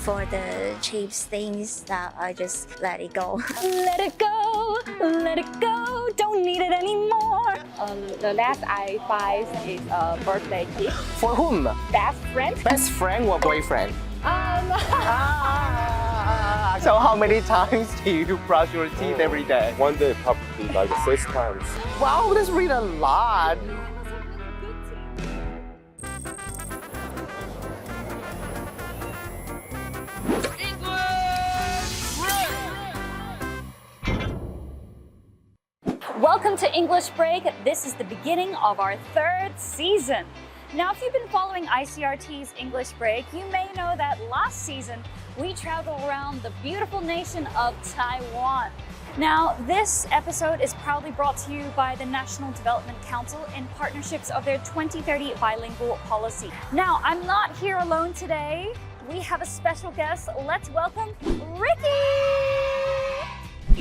for the cheap things that I just let it go. Let it go, don't need it anymore. The last I buy is a birthday gift. For whom? Best friend. Best friend or boyfriend? So how many times do you brush your teeth every day? One day probably like 6 times. Wow, that's really a lot. Welcome to English Break. This is the beginning of our 3rd season. Now, if you've been following ICRT's English Break, you may know that last season we traveled around the beautiful nation of Taiwan. Now, this episode is proudly brought to you by the National Development Council in partnerships of their 2030 bilingual policy. Now, I'm not here alone today. We have a special guest. Let's welcome Ricky!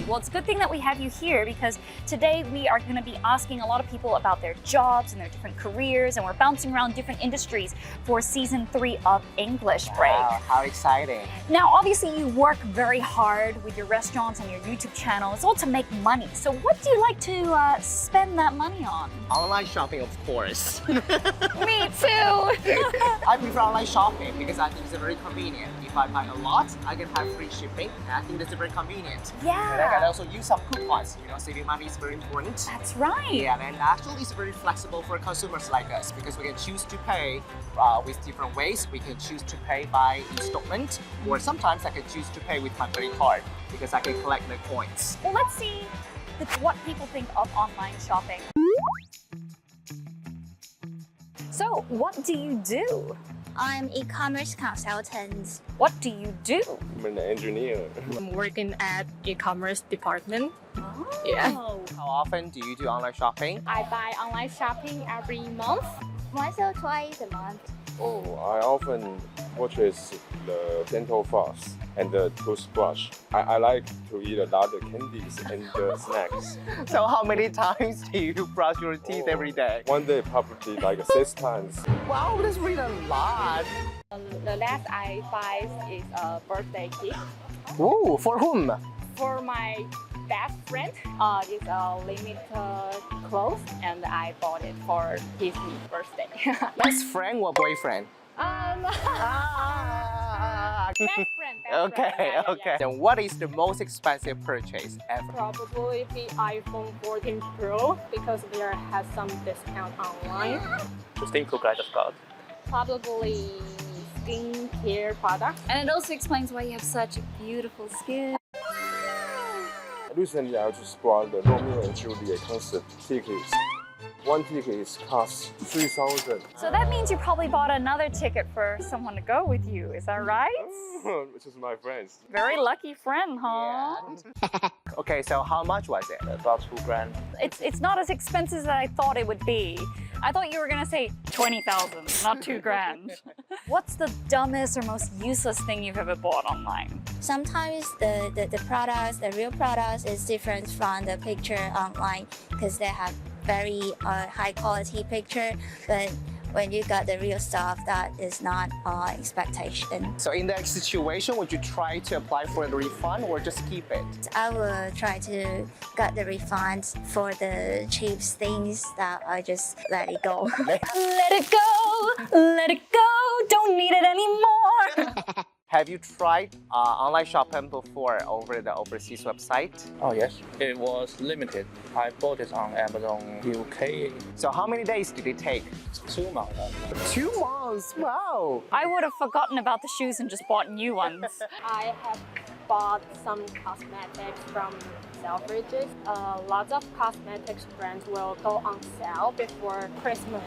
Well, it's a good thing that we have you here because today we are going to be asking a lot of people about their jobs and their different careers, and we're bouncing around different industries for season 3 of English Break. Wow, how exciting. Now, obviously you work very hard with your restaurants and your YouTube channel. It's all to make money. So what do you like to spend that money on? Online shopping, of course. Me too! I prefer online shopping because I think it's very convenient. If I buy a lot, I can have free shipping, and I think that's very convenient. Yeah. And I can also use some coupons. You know, saving money is very important. That's right. Yeah, and actually it's very flexible for consumers like us because we can choose to pay with different ways. We can choose to pay by installment, or sometimes I can choose to pay with my credit card because I can collect the coins. Well, let's see what people think of online shopping. So, what do you do? I'm e-commerce consultant. What do you do? I'm an engineer. I'm working at e-commerce department. Oh. Yeah. How often do you do online shopping? I buy online shopping every month. Once or twice a month. Oh, I often purchase the dental floss and the toothbrush. I like to eat a lot of candies and snacks. So how many times do you brush your teeth every day? One day probably like 6 times. Wow, that's really a lot. The last I buy is a birthday gift. Ooh, for whom? For my best friend, it's a limited clothes, and I bought it for his birthday. Best friend or boyfriend? Best friend. Okay, yeah. okay. Then what is the most expensive purchase ever? Probably the iPhone 14 Pro because there has some discount online. Just think of credit card. Probably skincare products. And it also explains why you have such beautiful skin. Recently, I just bought the Romeo and Juliet concert tickets. One ticket costs 3,000. So that means you probably bought another ticket for someone to go with you, is that right? Which is my friends. Very lucky friend, huh? Yeah. Okay, so how much was it? About 2 grand. It's not as expensive as I thought it would be. I thought you were gonna say 20,000, not 2 grand. What's the dumbest or most useless thing you've ever bought online? Sometimes the products, the real products is different from the picture online because they have very high quality picture, but when you got the real stuff, that is not expectation. So in that situation, would you try to apply for the refund or just keep it? I will try to get the refund for the cheap things that I just let it go. Let it go, don't need it anymore. Have you tried online shopping before over the overseas website? Oh yes, it was limited. I bought it on Amazon UK. So how many days did it take? 2 months. 2 months, wow. I would have forgotten about the shoes and just bought new ones. I have bought some cosmetics from Selfridges. Lots of cosmetics brands will go on sale before Christmas.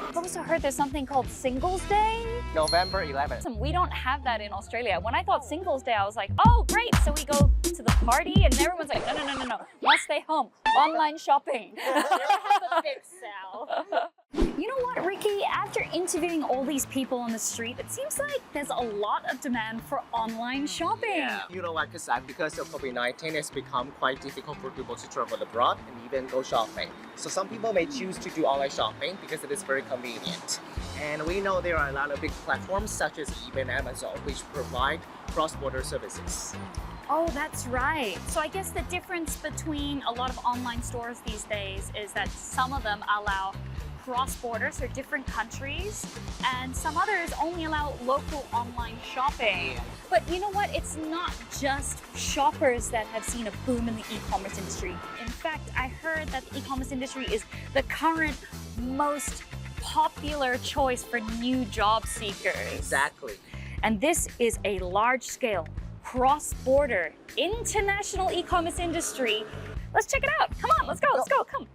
I've also heard there's something called Singles Day. November 11th. We don't have that in Australia. When I thought Singles Day, I was like, oh, great. So we go to the party and everyone's like, no. Must stay home. Online shopping. They have a big sale. You know what, Ricky? After interviewing all these people on the street, it seems like there's a lot of demand for online shopping. Yeah, you know what, because of COVID-19, it's become quite difficult for people to travel abroad and even go shopping. So some people may choose to do online shopping because it is very convenient. And we know there are a lot of big platforms such as eBay and Amazon, which provide cross-border services. Oh, that's right. So I guess the difference between a lot of online stores these days is that some of them allow cross-border, so different countries, and some others only allow local online shopping. But you know what? It's not just shoppers that have seen a boom in the e-commerce industry. In fact, I heard that the e-commerce industry is the current most popular choice for new job seekers. Exactly. And this is a large-scale, cross-border, international e-commerce industry. Let's check it out. Come on, let's go, come.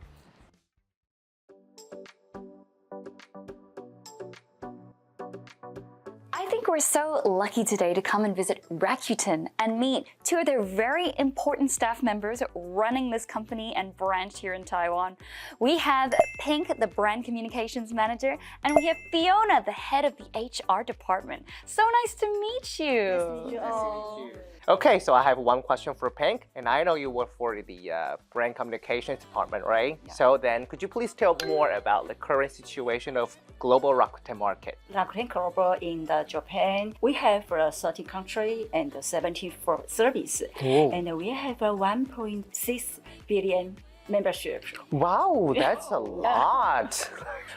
I think we're so lucky today to come and visit Rakuten and meet two of their very important staff members running this company and branch here in Taiwan. We have Pink, the brand communications manager, and we have Fiona, the head of the HR department. So nice to meet you. Nice to meet you all. Okay, so I have one question for Pink, and I know you work for the brand communications department, right? Yeah. So then, could you please tell more about the current situation of global Rakuten market? Rakuten Global in Japan, we have 30 countries and 74 services, and we have 1.6 billion membership. Wow, that's a lot.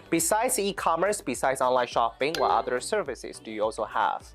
Besides e-commerce, besides online shopping, what other services do you also have?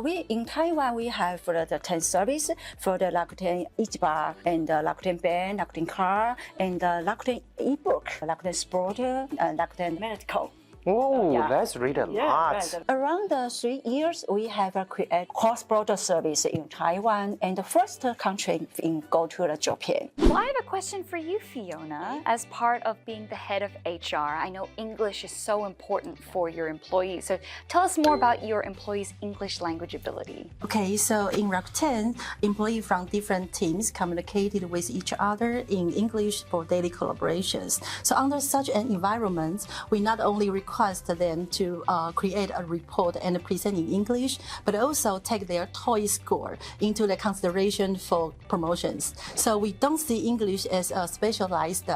In Taiwan, we have the 10 service for the Rakuten Ichiba and Rakuten Band, Rakuten Car, and Rakuten eBook, Rakuten Sport, and Rakuten Medical. Oh, that's really a lot. Right. Around 3 years, we have created cross-border service in Taiwan and the first country in go to Japan. Well, I have a question for you, Fiona. As part of being the head of HR, I know English is so important for your employees. So tell us more about your employees' English language ability. Okay, so in Rakuten, employees from different teams communicated with each other in English for daily collaborations. So under such an environment, we not only request them to create a report and present in English, but also take their TOEIC score into the consideration for promotions. So we don't see English as a specialized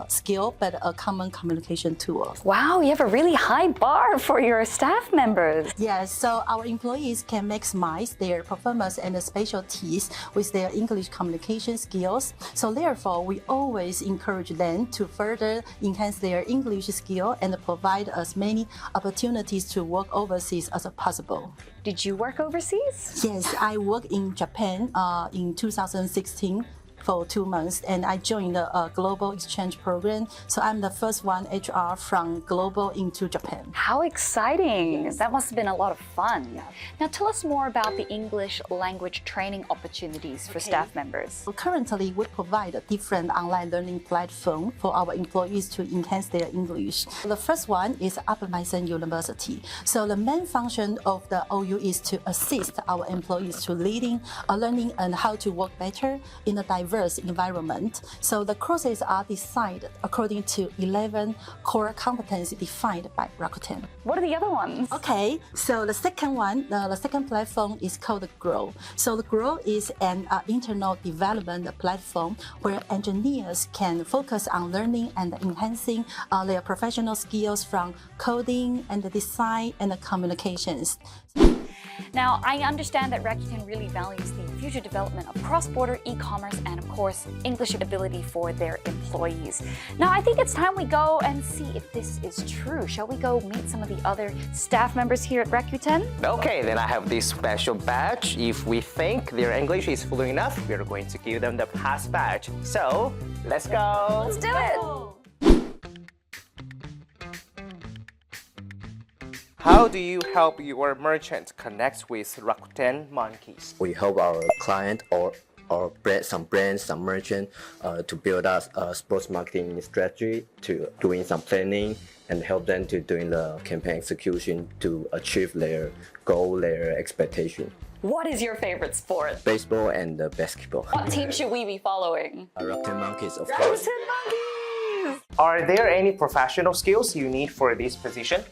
skill, but a common communication tool. Wow, you have a really high bar for your staff members. Yes, so our employees can maximize their performance and specialties with their English communication skills. So therefore, we always encourage them to further enhance their English skill and provide as many opportunities to work overseas as possible. Did you work overseas? Yes, I worked in Japan in 2016 for 2 months, and I joined the global exchange program. So I'm the first one HR from global into Japan. How exciting! Yes. That must have been a lot of fun. Yeah. Now tell us more about the English language training opportunities for staff members. So currently, we provide a different online learning platform for our employees to enhance their English. The first one is Upper Myson University. So the main function of the OU is to assist our employees to learning and how to work better in a diverse environment. So the courses are designed according to 11 core competencies defined by Rakuten. What are the other ones? Okay, so the second one, the second platform is called Grow. So the Grow is an internal development platform where engineers can focus on learning and enhancing their professional skills from coding and design and communications. Now, I understand that Rakuten really values the future development of cross-border e-commerce and, of course, English ability for their employees. Now, I think it's time we go and see if this is true. Shall we go meet some of the other staff members here at Rakuten? Okay, then I have this special badge. If we think their English is fluent enough, we're going to give them the pass badge. So, let's go! Let's do it! How do you help your merchant connect with Rakuten monkeys? We help our client or some brands, some merchant to build us a sports marketing strategy, to doing some planning and help them to doing the campaign execution to achieve their goal, their expectation. What is your favorite sport? Baseball and basketball. What team should we be following? Rakuten monkeys, of course. Rakuten monkeys! Are there any professional skills you need for this position?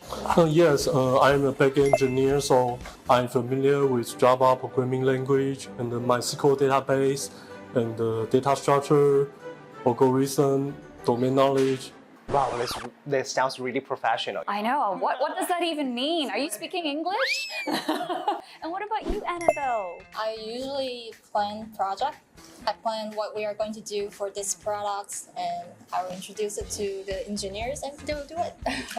Yes, I'm a backend engineer, so I'm familiar with Java programming language and the MySQL database and the data structure, algorithm, domain knowledge. Wow, this sounds really professional. I know. What does that even mean? Are you speaking English? And what about you, Annabelle? I usually plan project. I plan what we are going to do for this product, and I will introduce it to the engineers and they will do it.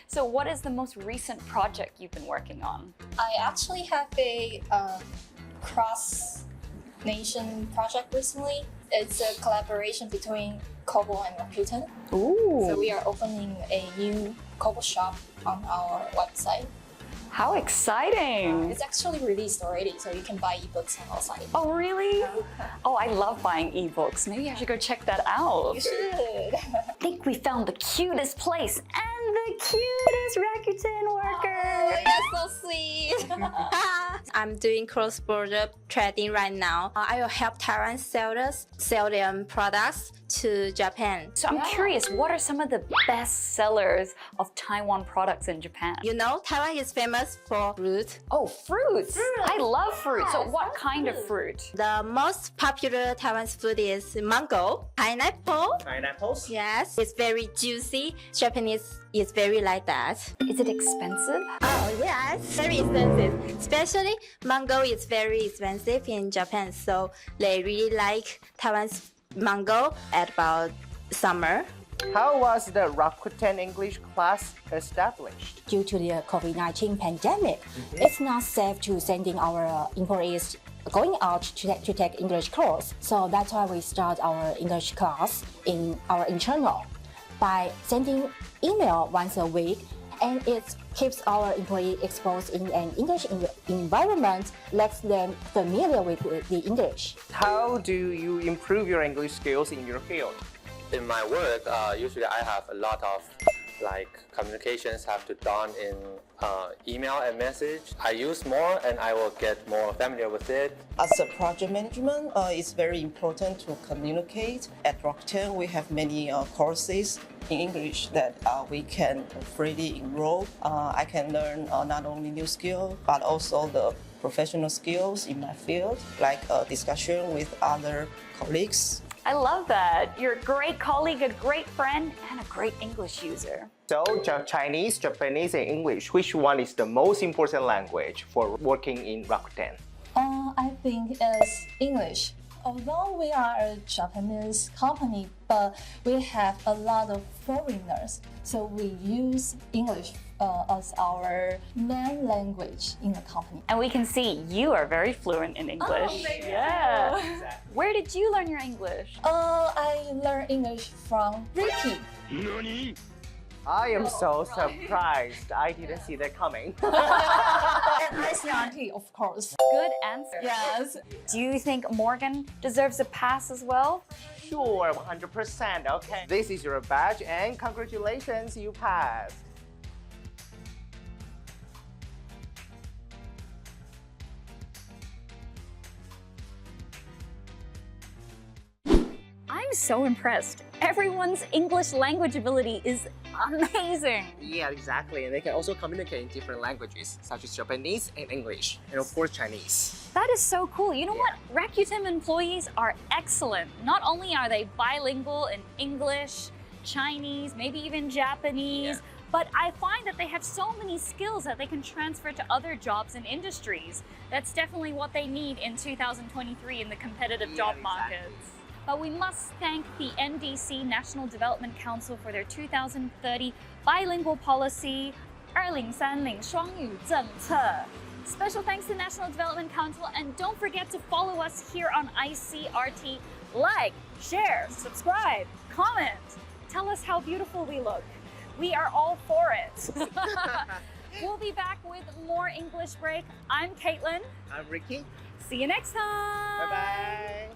So what is the most recent project you've been working on? I actually have a cross-nation project recently. It's a collaboration between Kobo and Rakuten. Ooh. So we are opening a new Kobo shop on our website. How exciting! It's actually released already, so you can buy ebooks on our site. Oh, really? Oh, I love buying ebooks. Maybe I should go check that out. You should. I think we found the cutest place and the cutest Rakuten worker. Oh, that's so sweet. I'm doing cross-border trading right now. I will help Taiwan sellers sell their products to Japan. So I'm curious, what are some of the best sellers of Taiwan products in Japan? You know, Taiwan is famous for fruit. Oh, fruits! I love fruit. So what kind of fruit? The most popular Taiwan's food is mango, pineapple. Pineapples? Yes, it's very juicy. Japanese is very like that. Is it expensive? Oh yes, very expensive. Especially mango is very expensive in Japan, so they really like Taiwan's mango at about summer. How was the Rakuten English class established? Due to the COVID-19 pandemic, it's not safe to sending our employees going out to take English course. So that's why we start our English class in our internal by sending email once a week, and it keeps our employee exposed in an English environment, lets them familiar with the English. How do you improve your English skills in your field? In my work, usually I have a lot of communications have to done in email and message. I use more and I will get more familiar with it. As a project management, it's very important to communicate. At Rakuten, we have many courses in English that we can freely enroll. I can learn not only new skills, but also the professional skills in my field, like discussion with other colleagues. I love that. You're a great colleague, a great friend, and a great English user. So, Chinese, Japanese, and English, which one is the most important language for working in Rakuten? I think it's English. Although we are a Japanese company, but we have a lot of foreigners, so we use English as our main language in the company. And we can see you are very fluent in English. Oh, thank yeah. you. Where did you learn your English? I learned English from Ricky. Nani? I am so surprised. I didn't see that coming. And ICRT, of course. Good answer. Yes. Do you think Morgan deserves a pass as well? Sure, 100%. Okay. This is your badge and congratulations, you passed. I'm so impressed. Everyone's English language ability is amazing. Yeah, exactly. And they can also communicate in different languages, such as Japanese and English, and of course Chinese. That is so cool. You know what? Rakuten employees are excellent. Not only are they bilingual in English, Chinese, maybe even Japanese, but I find that they have so many skills that they can transfer to other jobs and industries. That's definitely what they need in 2023 in the competitive job markets. But we must thank the NDC National Development Council for their 2030 bilingual policy, 2030双语政策. Special thanks to National Development Council, and don't forget to follow us here on ICRT. Like, share, subscribe, comment. Tell us how beautiful we look. We are all for it. We'll be back with more English Break. I'm Caitlin. I'm Ricky. See you next time. Bye-bye.